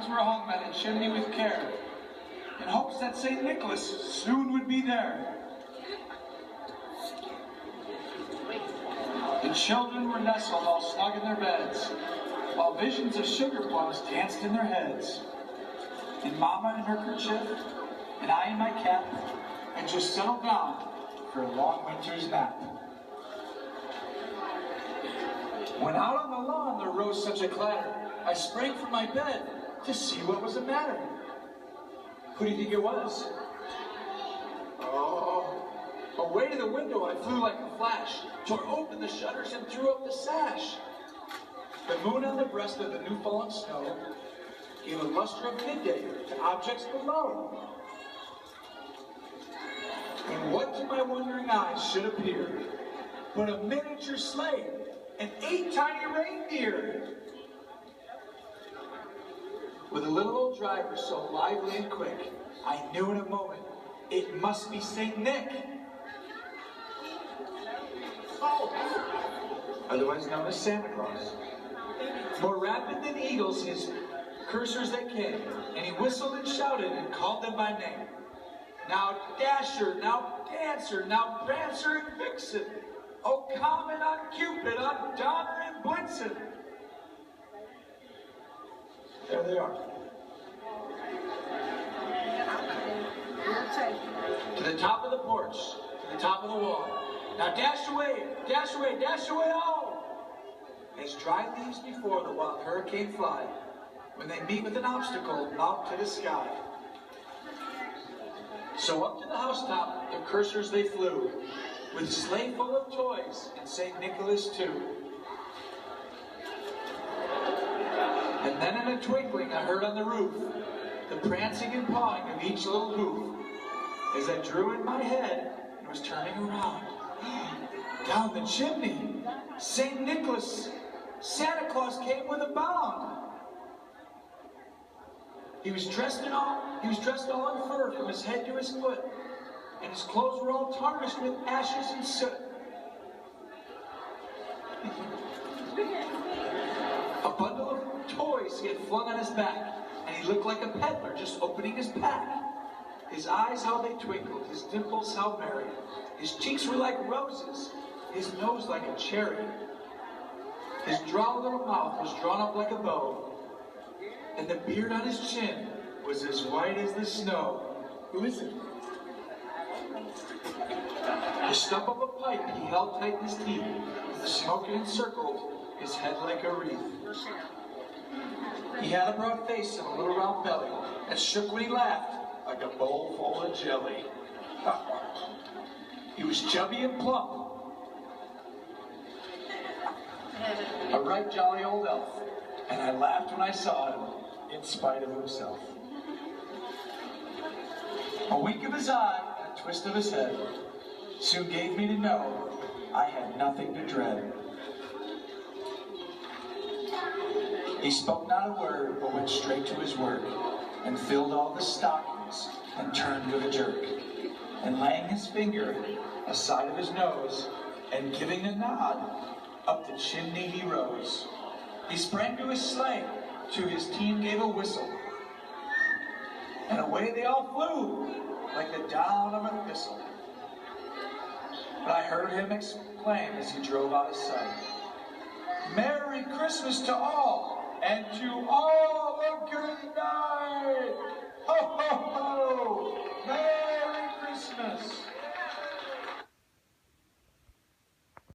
were hung by the chimney with care, in hopes that St. Nicholas soon would be there. The children were nestled all snug in their beds, while visions of sugar plums danced in their heads. And Mama in her kerchief, and I in my cap, had just settled down for a long winter's nap. When out on the lawn there rose such a clatter, I sprang from my bed to see what was the matter. Who do you think it was? Oh, away to the window I flew like a flash, tore open the shutters and threw up the sash. The moon on the breast of the new fallen snow gave a luster of midday to objects below. And what to my wondering eyes should appear but a miniature sleigh and 8 tiny reindeer, with a little old driver so lively and quick, I knew in a moment it must be St. Nick. Otherwise known as Santa Claus. More rapid than eagles his coursers they came, and he whistled and shouted and called them by name. Now Dasher, now Dancer, now Prancer and Vixen, oh Comet on Cupid, on Donner and Blitzen. There they are. To the top of the porch, to the top of the wall. Now dash away, dash away, dash away all! As dry leaves before the wild hurricane fly, when they meet with an obstacle, mount to the sky. So up to the housetop, the coursers they flew, with sleigh full of toys, and St. Nicholas too. And then in a twinkling I heard on the roof the prancing and pawing of each little hoof, as I drew in my head and was turning around. Down the chimney, St. Nicholas, Santa Claus came with a bound. He was dressed all in fur from his head to his foot, and his clothes were all tarnished with ashes and soot. A bundle of toys he had flung on his back, and he looked like a peddler just opening his pack. His eyes, how they twinkled, his dimples, how merry. His cheeks were like roses, his nose like a cherry. His dry little mouth was drawn up like a bow, and the beard on his chin was as white as the snow. Who is it? The stump of a pipe he held tight in his teeth, and the smoke encircled his head like a wreath. He had a broad face and a little round belly that shook when he laughed like a bowl full of jelly. He was chubby and plump, a right jolly old elf, and I laughed when I saw him, in spite of himself. A wink of his eye and a twist of his head soon gave me to know I had nothing to dread. He spoke not a word, but went straight to his work, and filled all the stockings, and turned with a jerk, and laying his finger aside of his nose, and giving a nod, up the chimney he rose. He sprang to his sleigh, to his team gave a whistle, and away they all flew, like the down of a thistle. But I heard him exclaim as he drove out of sight, "Merry Christmas to all, and to all a good